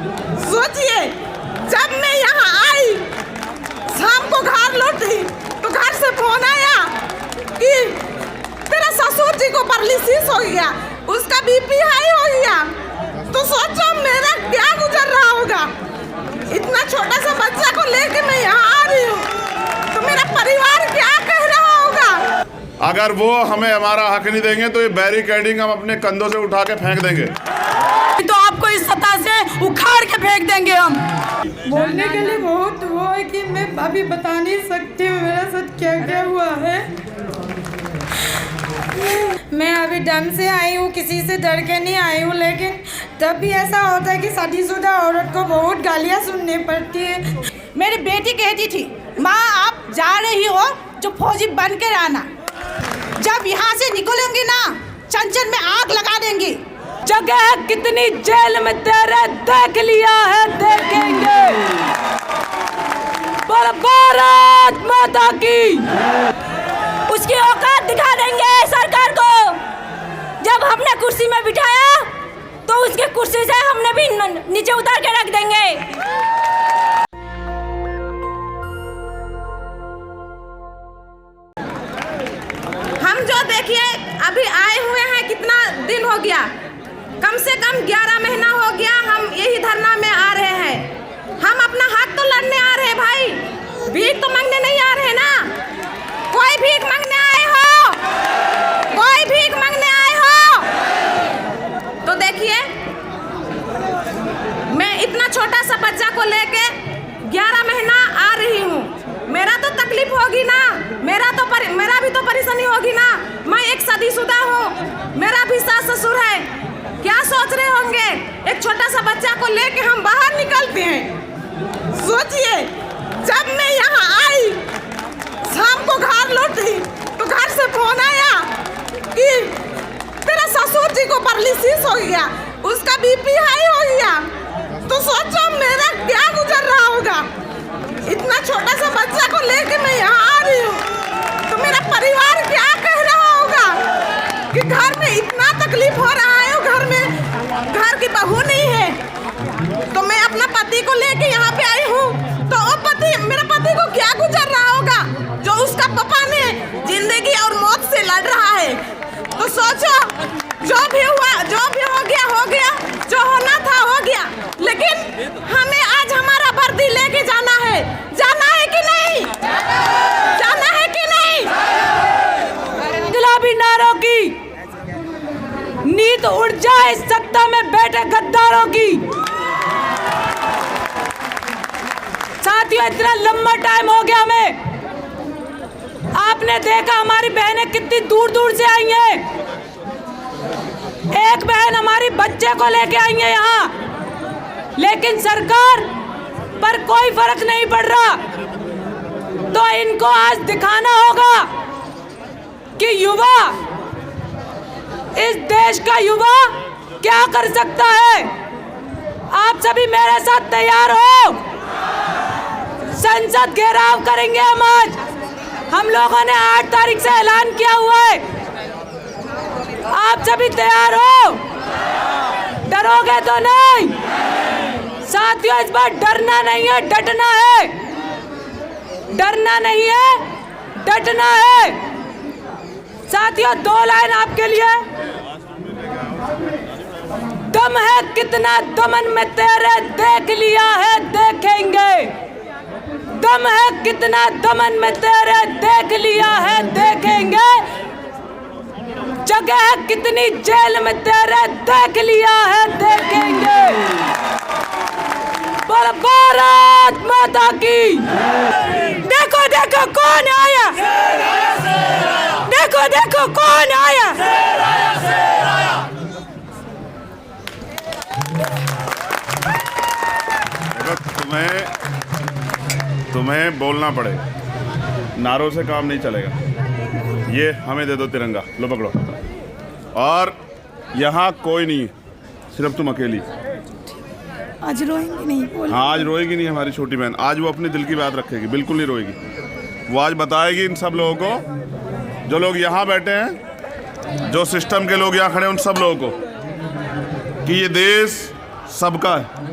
सोचिए, जब मैं यहाँ आई, शाम को घर लौटी तो घर से फोन आया कि तेरा ससुर जी को पैरालिसिस हो गया, उसका बीपी हाई हो गया। तो सोचो मेरा क्या गुजर रहा होगा। इतना छोटा सा बच्चा को लेके मैं यहाँ आ रही हूँ, तो मेरा परिवार क्या कह रहा होगा। अगर वो हमें हमारा हक नहीं देंगे तो ये बैरिकेडिंग हम अपने कंधों से उठा के फेंक देंगे, तो आपको इस सतह से उखाड़ के फेंक देंगे हम। बोलने के लिए बहुत वो है कि मैं अभी बता नहीं सकती मेरा साथ क्या क्या हुआ है। मैं अभी डम से आई हूँ, किसी से डर के नहीं आई हूँ, लेकिन तब भी ऐसा होता है कि शादीशुदा औरत को बहुत गालियाँ सुननी पड़ती है। मेरी बेटी कहती थी, माँ आप जा रही हो जो फौजी बन के आना, जब यहाँ से निकलूंगी ना चंचल में आग लगा देंगी। जगह कितनी जेल में तेरे देख लिया है, देखेंगे। बोल भारत माता की। उसकी औकात दिखा देंगे सरकार को। जब हमने कुर्सी में बिठाया तो उसके कुर्सी से हमने भी नीचे उतार के रख देंगे। हम जो देखिए अभी आए हुए हैं, कितना दिन हो गया, कम से कम 11 महीना हो गया हम यही धरना में आ रहे हैं। हम अपना हक तो लड़ने आ रहे हैं भाई, भीख तो मांगने नहीं आ रहे ना। कोई भीख मांगने आए हो, कोई भीख मांगने आए हो तो देखिए, मैं इतना छोटा सा बच्चा को लेके 11 महीना आ रही हूँ। मेरा तो तकलीफ होगी ना, मेरा भी तो परेशानी होगी ना। मैं एक शादीशुदा हूँ, मेरा भी सास ससुर है। क्या सोच रहे होंगे, एक छोटा सा बच्चा को लेके हम बाहर निकलते हैं। सोचिए, जब मैं यहाँ आई, शाम को घर लौटी तो घर से फोन आया कि तेरा ससुर जी को पैरालिसिस हो गया, उसका बीपी हाई हो गया। तो सोचो मेरा क्या गुजर रहा होगा। इतना छोटा सा बच्चा को लेके मैं यहाँ आ रही हूँ, तो मेरा परिवार क्या कह रहा होगा कि घर में इतना तकलीफ हो रहा है, घर में घर की बहू नहीं है। तो मैं अपना पति को लेके यहाँ पे आई हूँ, तो वो पति, मेरे पति को क्या गुजर रहा होगा जो उसका पापा ने जिंदगी और मौत से लड़ रहा है। तो सोचो, जो भी हुआ, जो भी हो गया, जो होना था हो गया, लेकिन हमें आज हमारा वर्दी लेके जाना है। जाना है कि नहीं? जाना है कि नहीं? गुलाबी नारों की नींद उड़ जाए सत्ता में बैठे गद्दारों की। साथियों, इतना लंबा टाइम हो गया हमें। आपने देखा हमारी बहनें कितनी दूर दूर से आई हैं। एक बहन हमारी बच्चे को लेके आई है यहाँ, लेकिन सरकार पर कोई फर्क नहीं पड़ रहा। तो इनको आज दिखाना होगा कि युवा, इस देश का युवा क्या कर सकता है। आप सभी मेरे साथ तैयार हो? संसद घेराव करेंगे हम आज। हम लोगों ने 8 तारीख से ऐलान किया हुआ है। आप सभी तैयार हो? डरोगे तो नहीं? साथियों, इस बार डरना नहीं है, डटना है। डरना नहीं है, डटना है। साथियों, 2 लाइन आपके लिए। दम है कितना दमन में तेरे, देख लिया है, देखेंगे। दम है कितना दमन में तेरे, देख लिया है, देखेंगे। जगह कितनी जेल में तेरे, देख लिया है, देखेंगे। बोल भारत माता की। देखो देखो कौन आया, देखो देखो कौन आया। तुम्हें बोलना पड़े, नारों से काम नहीं चलेगा। ये हमें दे दो तिरंगा, लो पकड़ो। और यहाँ कोई नहीं, सिर्फ तुम अकेली। आज रोएंगी नहीं? हाँ, आज रोएगी नहीं हमारी छोटी बहन। आज वो अपने दिल की बात रखेगी, बिल्कुल नहीं रोएगी। वो आज बताएगी इन सब लोगों को, जो लोग यहाँ बैठे हैं, जो सिस्टम के लोग यहाँ खड़े हैं, उन सब लोगों को, कि ये देश सबका है।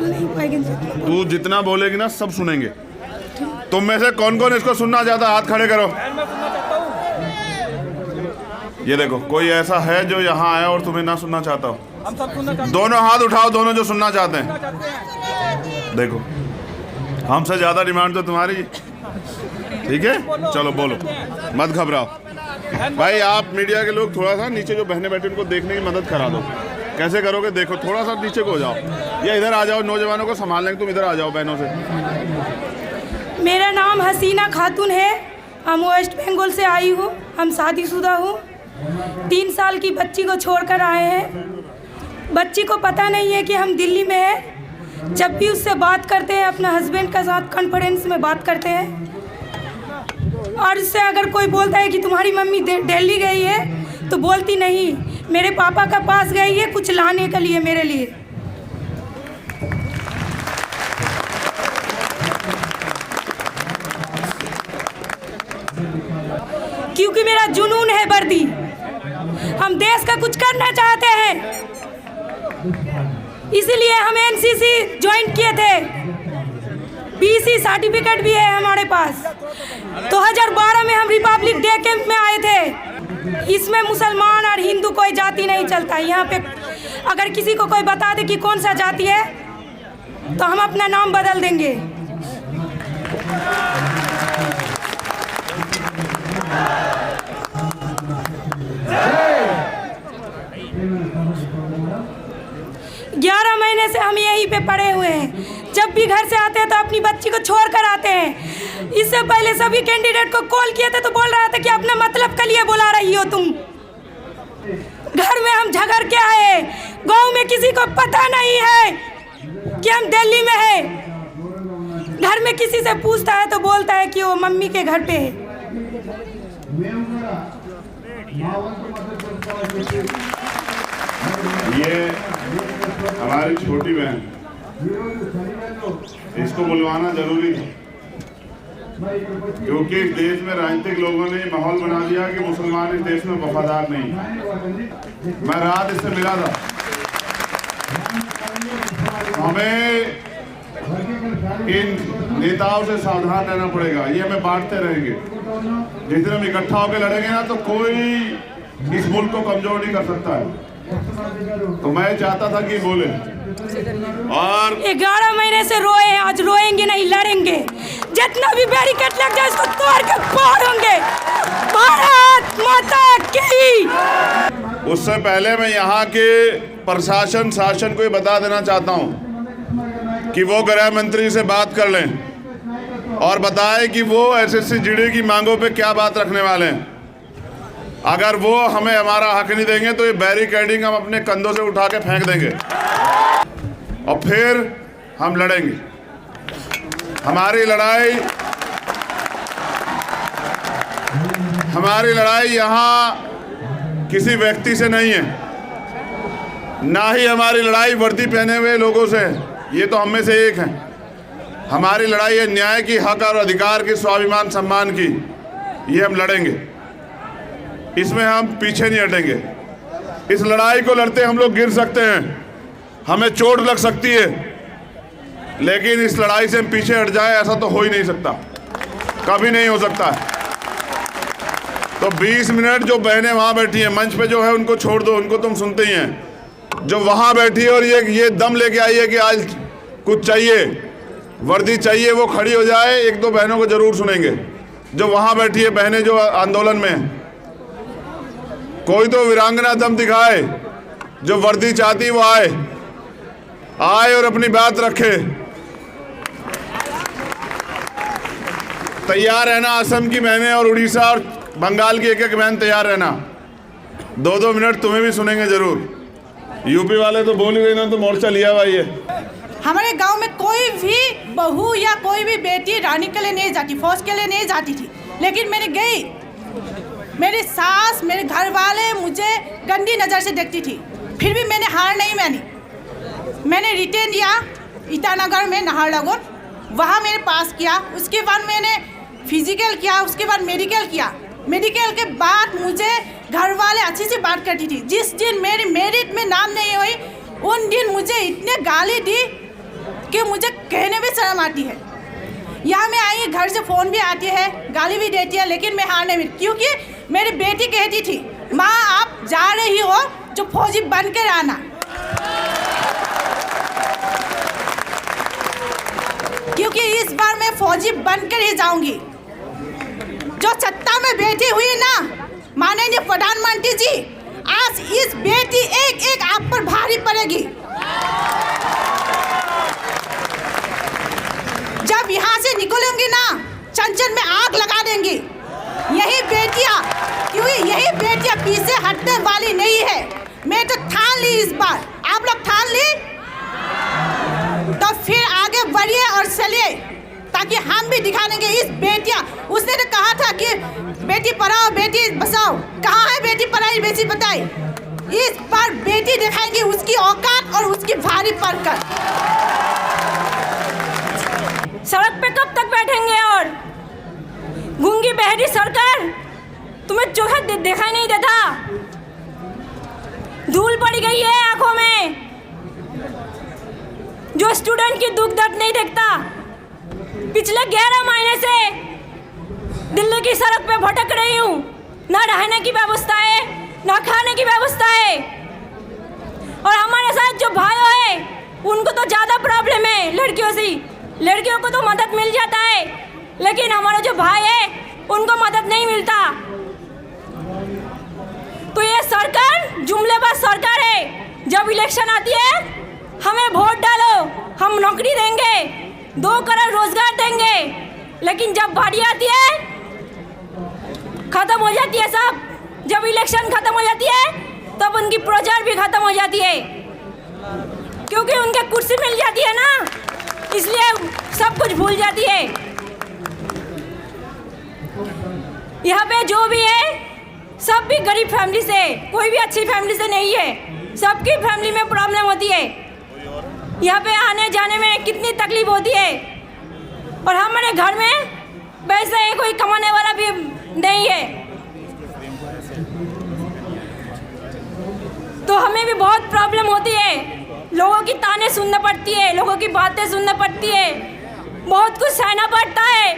सुन नहीं पाएंगे। तू जितना बोलेगी ना सब सुनेंगे। तुम में से कौन कौन इसको सुनना चाहता है? हाथ खड़े करो। ये देखो, कोई ऐसा है जो यहाँ आया और तुम्हें ना सुनना चाहता हो? हम सब सुनना चाहते दोनों हाथ उठाओ, दोनों जो सुनना चाहते हैं। देखो, हमसे ज्यादा डिमांड तो तुम्हारी। ठीक है, चलो बोलो, मत घबराओ। भाई आप मीडिया के लोग थोड़ा सा नीचे जो बहनें बैठी उनको देखने की मदद करा दो। कैसे करोगे? देखो थोड़ा सा नीचे को हो जाओ या इधर आ जाओ, नौजवानों को संभाल लेंगे। तुम इधर आ जाओ बहनों से। मेरा नाम हसीना खातून है, हम वेस्ट बंगाल से आई हूँ। हम शादीशुदा हूँ, 3 साल की बच्ची को छोड़कर आए हैं। बच्ची को पता नहीं है कि हम दिल्ली में हैं। जब भी उससे बात करते हैं अपने हस्बैंड के साथ कॉन्फ्रेंस में बात करते हैं, और उससे अगर कोई बोलता है कि तुम्हारी मम्मी दिल्ली गई है तो बोलती नहीं, मेरे पापा का पास गई है कुछ लाने के लिए मेरे लिए। क्योंकि मेरा जुनून है वर्दी, हम देश का कुछ करना चाहते हैं, इसीलिए हम एनसीसी ज्वाइन किए थे। बीसी सर्टिफिकेट भी है हमारे पास। 2012 में हम रिपब्लिक डे कैंप में आए थे। इसमें मुसलमान और हिंदू कोई जाति नहीं चलता। यहाँ पे अगर किसी को कोई बता दे कि कौन सा जाति है तो हम अपना नाम बदल देंगे। ग्यारह महीने से हम यहीं पे पड़े हुए हैं। जब भी घर से आते हैं तो अपनी बच्ची को छोड़ कर आते हैं। इससे पहले सभी कैंडिडेट को कॉल किए थे तो बोल रहा था कि अपने मतलब के लिए बुला रही हो तुम। घर में हम झगड़ के आए, गांव में किसी को पता नहीं है कि हम दिल्ली में हैं। घर में किसी से पूछता है तो बोलता है कि वो मम्मी के घर पे है। ये हमारी छोटी बहन, इसको बुलवाना जरूरी है क्योंकि इस देश में राजनीतिक लोगों ने माहौल बना दिया कि मुसलमान इस देश में वफादार नहीं। मैं रात इससे मिला था। हमें इन नेताओं से सावधान रहना पड़ेगा। ये हमें बांटते रहेंगे। जिस दिन हम इकट्ठा होकर लड़ेंगे ना तो कोई इस मुल्क को कमजोर नहीं कर सकता है। तो मैं चाहता था कि बोले। और 11 महीने से रोए हैं, आज रोएंगे नहीं, लड़ेंगे। जितना भी बैरिकेड लग जाए उसको तोड़ के फोड़ेंगे। भारत माता की। उससे पहले मैं यहाँ के प्रशासन शासन को ये बता देना चाहता हूँ कि वो गृह मंत्री से बात कर लें और बताएं कि वो एसएससी जीडी की मांगों पे क्या बात रखने वाले हैं। अगर वो हमें हमारा हक नहीं देंगे तो ये बैरिकेडिंग हम अपने कंधों से उठा के फेंक देंगे और फिर हम लड़ेंगे। हमारी लड़ाई यहाँ किसी व्यक्ति से नहीं है, ना ही हमारी लड़ाई वर्दी पहने हुए लोगों से है। ये तो हम में से एक हैं। हमारी लड़ाई है न्याय की, हक और अधिकार की, स्वाभिमान सम्मान की। ये हम लड़ेंगे, इसमें हम पीछे नहीं हटेंगे। इस लड़ाई को लड़ते हम लोग गिर सकते हैं, हमें चोट लग सकती है, लेकिन इस लड़ाई से हम पीछे हट जाए ऐसा तो हो ही नहीं सकता, कभी नहीं हो सकता है। तो 20 मिनट जो बहनें वहाँ बैठी हैं मंच पे जो है उनको छोड़ दो, उनको तुम सुनते ही हैं। जो वहाँ बैठी है और ये दम लेके आई है कि आज कुछ चाहिए, वर्दी चाहिए, वो खड़ी हो जाए। 1-2 बहनों को जरूर सुनेंगे जो वहाँ बैठी है, बहनें जो आंदोलन में हैं। कोई तो वीरांगना दम दिखाए, जो वर्दी चाहती वो आए और अपनी बात रखे। तैयार रहना, असम की बहनें और उड़ीसा और बंगाल की एक बहन तैयार रहना। 2-2 मिनट तुम्हें भी सुनेंगे जरूर। यूपी वाले तो बोल ही गए ना, तो मोर्चा लिया हुआ है। हमारे गांव में कोई भी बहू या कोई भी बेटी रानी के लिए नहीं जाती, फौज के लिए नहीं जाती थी, लेकिन मैंने गई। मेरी सास, मेरे घर वाले मुझे गंदी नज़र से देखती थी, फिर भी मैंने हार नहीं मानी। मैंने रिटेन दिया ईटानगर में, नाहरलगुन, वहाँ मेरे पास किया। उसके बाद मैंने फिजिकल किया, उसके बाद मेडिकल किया। मेडिकल के बाद मुझे घर वाले अच्छी सी बात करती थी। जिस दिन मेरी मेरिट में नाम नहीं हुई उन दिन मुझे इतने गाली दी कि मुझे कहने में शर्म आती है। यहाँ मैं आई, घर से फ़ोन भी आती है, गाली भी देती है, लेकिन मैं हार नहीं मिली, क्योंकि मेरी बेटी कहती थी माँ आप जा रही हो जो फौजी बन कर आना, क्योंकि इस बार मैं फौजी बनकर ही जाऊंगी। जो सत्ता में बैठी हुई ना माननीय प्रधानमंत्री जी, आज इस बेटी एक एक आप पर भारी पड़ेगी। जब यहाँ से निकलूंगी ना, चंचल में आग लगा देंगी। यही बेटियाँ, क्योंकि यही बेटियाँ पीछे हटने वाली नहीं है। मैं तो ठान ली इस बार, आप लोग ठान ली तो फिर आगे बढ़िए और चलिए, ताकि हम भी दिखा देंगे इस बेटियाँ। उसने तो कहा था कि बेटी पढ़ाओ बेटी बचाओ, कहाँ है बेटी पढ़ाई बेटी बताई। इस बार बेटी दिखाएंगे उसकी औकात और उसकी भारी पड़कर। सड़क पे कब तक बैठेंगे? और गूंगी बहरी सरकार, तुम्हें चोखा दिखाई नहीं देता? धूल पड़ी गई है आंखों में। जो स्टूडेंट की दुख दर्द नहीं देखता। पिछले 11 महीने से दिल्ली की सड़क पे भटक रही हूँ। ना रहने की व्यवस्था है, ना खाने की व्यवस्था है। और हमारे साथ जो भाई है उनको तो ज़्यादा प्रॉब्लम है लड़कियों से। लड़कियों को तो मदद मिल जाता है, लेकिन हमारा जो भाई है उनको मदद नहीं मिलता। तो ये सरकार जुमलेबाज सरकार है। जब इलेक्शन आती है हमें वोट डालो, हम नौकरी देंगे, 2 करोड़ रोजगार देंगे, लेकिन जब बारी आती है खत्म हो जाती है सब। जब इलेक्शन खत्म हो जाती है तब उनकी प्रोजेक्ट भी खत्म हो जाती है, क्योंकि उनके कुर्सी मिल जाती है ना, इसलिए सब कुछ भूल जाती है। यहाँ पे जो भी है सब भी गरीब फैमिली से, कोई भी अच्छी फैमिली से नहीं है। सबकी फैमिली में प्रॉब्लम होती है। यहाँ पे आने जाने में कितनी तकलीफ होती है। और हमारे घर में वैसे कोई कमाने वाला भी नहीं है, तो हमें भी बहुत प्रॉब्लम होती है। लोगों की ताने सुनना पड़ती है, लोगों की बातें सुनना पड़ती है, बहुत कुछ सहना पड़ता है।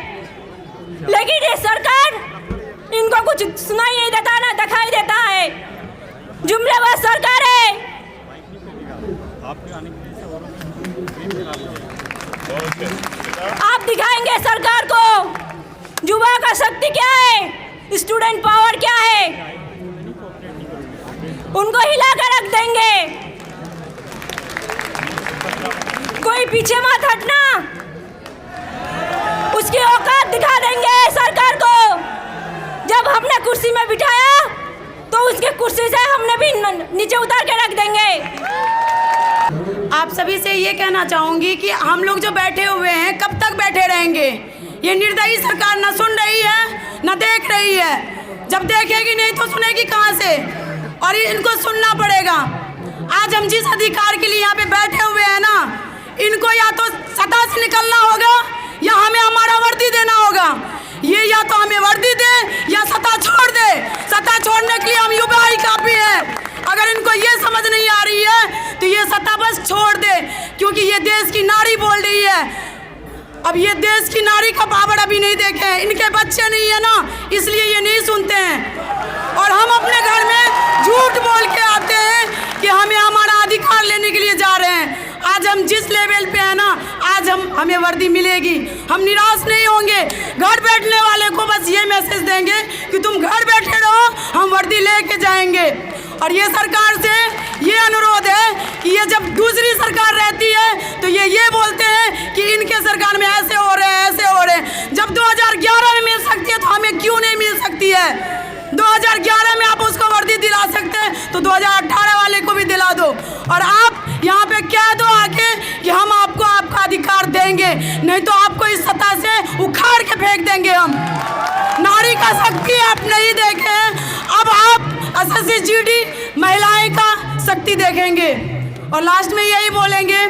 लेकिन ये सरकार, इनको कुछ सुनाई नहीं देता, ना दिखाई देता है। जुमलेबाज सरकार है। आप दिखाएंगे सरकार को युवा का शक्ति क्या है, स्टूडेंट पावर क्या है, उनको हिला कर रख देंगे। कोई पीछे मत हटना, उसकी औकात दिखा देंगे सरकार को। जब हमने कुर्सी में बिठाया तो उसके कुर्सी से हमने भी नीचे उतार के रख देंगे। आप सभी से ये कहना चाहूँगी कि हम लोग जो बैठे हुए हैं कब तक बैठे रहेंगे? ये निर्दयी सरकार न सुन रही है न देख रही है। जब देखेगी नहीं तो सुनेगी कहाँ से? और इनको सुनना पड़ेगा। आज हम जिस अधिकार के लिए यहाँ पे बैठे हुए हैं ना, इनको या तो सत्ता से निकलना होगा या हमें हमारा वर्दी देना होगा। ये या तो हमें वर्दी दे या सत्ता छोड़ दे। सत्ता छोड़ने के लिए हम युवा ही काफ़ी है। अगर इनको ये समझ नहीं आ रही है तो ये सत्ता बस छोड़ दे, क्योंकि ये देश की नारी बोल रही है। अब ये देश की नारी का पावर अभी नहीं देखे हैं, इनके बच्चे नहीं है ना, इसलिए ये नहीं सुनते हैं। और हम अपने घर में झूठ बोल के आते हैं कि हमें हमारा अधिकार लेने के लिए जा रहे हैं। आज हम जिस लेवल पे हैं ना, आज हमें वर्दी मिलेगी, हम निराश नहीं होंगे। घर बैठने वाले को बस ये मैसेज देंगे कि तुम घर बैठे रहो, हम वर्दी लेके जाएंगे। और ये सरकार से ये अनुरोध है कि ये जब दूसरी सरकार रहती है तो ये बोलते हैं कि इनके सरकार में ऐसे हो रहे हैं, ऐसे हो रहे हैं। जब 2011 में मिल सकती है तो हमें क्यों नहीं मिल सकती है? 2011 में आप उसको वर्दी दिला सकते हैं तो 2018 वाले को भी दिला दो। और आप यहाँ पे कह दो आके कि हम आपको आपका अधिकार देंगे, नहीं तो आपको इस सत्ता से उखाड़ के फेंक देंगे हम। नारी का शक्ति आप नहीं देखे, अब आप SSC GD महिलाएं का शक्ति देखेंगे। और लास्ट में यही बोलेंगे,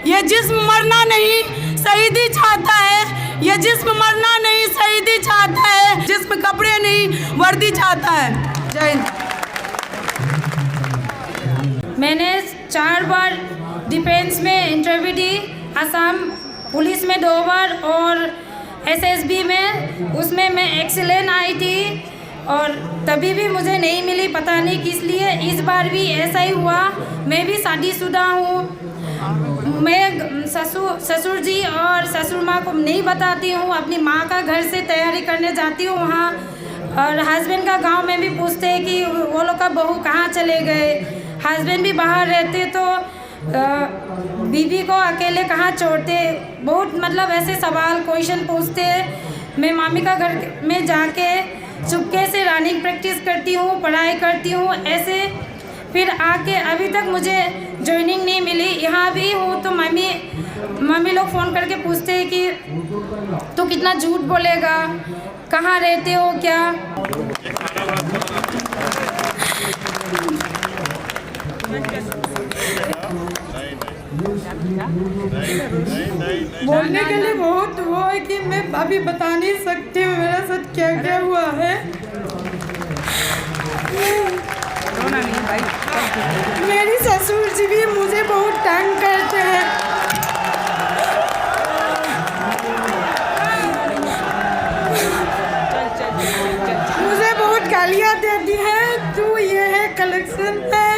ये जिस्म मरना नहीं शहीदी चाहता है, ये जिस्म मरना नहीं शहीदी चाहता है, जिस्म कपड़े नहीं वर्दी चाहता है। जय हिंद। मैंने 4 बार डिफेंस में इंटरव्यू दी, असम पुलिस में 2 बार और एसएसबी में, उसमें मैं एक्सीलेंट आई थी और तभी भी मुझे नहीं मिली, पता नहीं किस लिए। इस बार भी ऐसा ही हुआ। मैं भी शादीशुदा हूँ। मैं ससुर जी और ससुर माँ को नहीं बताती हूँ। अपनी माँ का घर से तैयारी करने जाती हूँ वहाँ, और हस्बैंड का गांव में भी पूछते हैं कि वो लोग का बहू कहाँ चले गए। हस्बैंड भी बाहर रहते तो बीवी को अकेले कहाँ छोड़ते। बहुत मतलब ऐसे सवाल क्वेश्चन पूछते। मैं मामी का घर में जाके चुपके से रनिंग प्रैक्टिस करती हूँ, पढ़ाई करती हूँ ऐसे। फिर आके अभी तक मुझे जॉइनिंग नहीं मिली। यहाँ भी हूँ तो मम्मी लोग फ़ोन करके पूछते हैं कि तू कितना झूठ बोलेगा, कहाँ रहते हो क्या। बोलने के लिए बहुत वो है कि मैं अभी बता नहीं सकती हूँ मेरे साथ क्या क्या हुआ है। मेरी ससुर जी भी मुझे बहुत तंग करते हैं। मुझे बहुत गालियाँ देती हैं, तू ये है कलेक्शन है।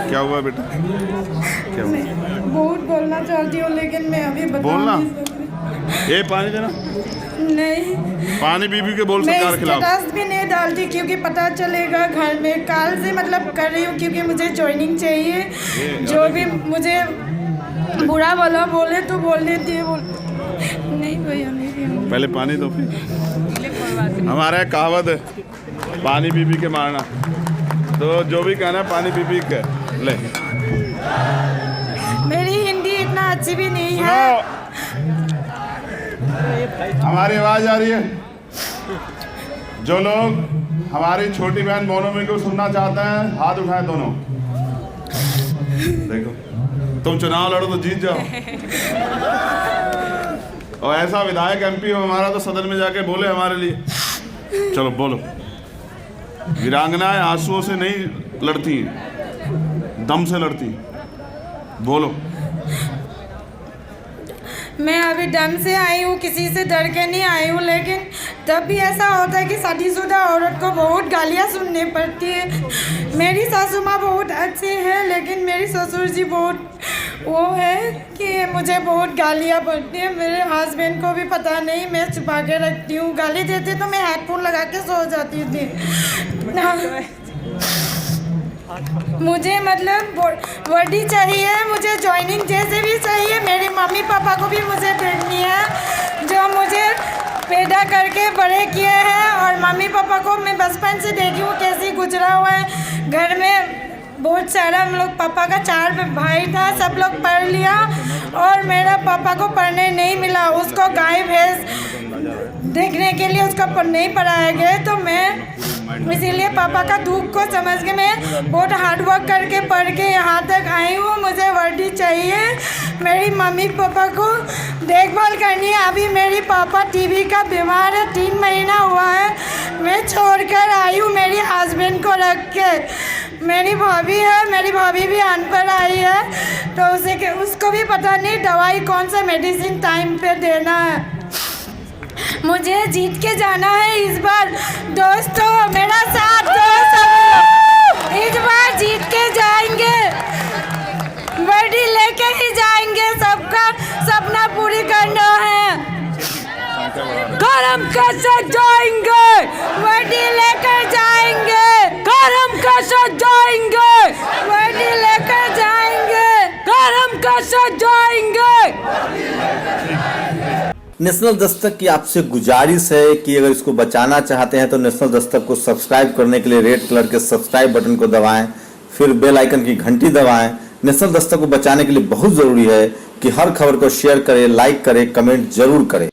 क्या हुआ बेटा, क्या हुआ? बहुत बोलना चाहती हूँ लेकिन मैं अभी बता बोलना? नहीं सकती। ये पानी देना, नहीं पानी पी के बोल मैं सरकार खिलाफ। स्टेटस भी नहीं डालती क्योंकि पता चलेगा घर में। कल से मतलब कर रही हूँ क्योंकि मुझे जॉइनिंग चाहिए। जो भी मुझे बुरा वाला बोले तो बोल देती है। नहीं भैया नहीं। पहले पानी दो, फिर हमारा एक कहावत है, पानी पी के मारना। तो जो भी कहना है पानी पी के ले। मेरी हिंदी इतना अच्छी भी नहीं है। हमारी आवाज आ रही है? जो लोग हमारी छोटी बहन मोनोमी को सुनना चाहते हैं हाथ उठाएं दोनों। देखो, तुम चुनाव लड़ो तो जीत जाओ, और ऐसा विधायक एमपी हो हमारा तो सदन में जाके बोले हमारे लिए। चलो बोलो। वीरांगनाएं आंसुओं से नहीं लड़ती, दम से लड़ती। बोलो। मैं अभी दम से आई हूँ, किसी से डर के नहीं आई हूँ। लेकिन तब भी ऐसा होता है कि शादीशुदा औरत को बहुत गालियाँ सुननी पड़ती है। मेरी सासू माँ बहुत अच्छी है लेकिन मेरी ससुर जी बहुत वो है कि मुझे बहुत गालियाँ पड़ती हैं। मेरे हस्बैंड को भी पता नहीं, मैं छुपा के रखती हूँ। गाली देते तो मैं हेडफोन लगा के सो जाती थी। मुझे मतलब वर्दी चाहिए, मुझे जॉइनिंग जैसे भी चाहिए। मेरे मम्मी पापा को भी मुझे देखनी है जो मुझे पैदा करके बड़े किए हैं, और मम्मी पापा को मैं बचपन से देखी हूँ कैसी गुजरा हुआ है। घर में बहुत सारा हम लोग, पापा का 4 भाई था, सब लोग पढ़ लिया और मेरा पापा को पढ़ने नहीं मिला। उसको गाय भैंस देखने के लिए उसका नहीं पढ़ाया गया। तो मैं इसीलिए पापा का दुख को समझ के मैं बहुत हार्डवर्क करके पढ़ के यहाँ तक आई हूँ। मुझे वर्दी चाहिए, मेरी मम्मी पापा को देखभाल करनी है। अभी मेरी पापा टीबी का बीमार है, 3 महीना हुआ है। मैं छोड़कर आई हूँ मेरी हस्बैंड को रख के। मेरी भाभी है, मेरी भाभी भी अनपढ़ आई है तो उसको भी पता नहीं दवाई कौन सा मेडिसिन टाइम पे देना है। मुझे जीत के जाना है इस बार। दोस्तों मेरा साथ दो, सब इस बार जीत के जाएंगे, वर्दी लेके ही जाएंगे। सबका सपना पूरी करना है। करम कैसे जाएंगे, वर्दी लेकर जाएंगे, करम कैसे जाएंगे, वर्दी लेकर जाएंगे, करम कैसे जाएंगे। नेशनल दस्तक की आपसे गुजारिश है कि अगर इसको बचाना चाहते हैं तो नेशनल दस्तक को सब्सक्राइब करने के लिए रेड कलर के सब्सक्राइब बटन को दबाएं, फिर बेल आइकन की घंटी दबाएं। नेशनल दस्तक को बचाने के लिए बहुत जरूरी है कि हर खबर को शेयर करें, लाइक करें, कमेंट जरूर करें।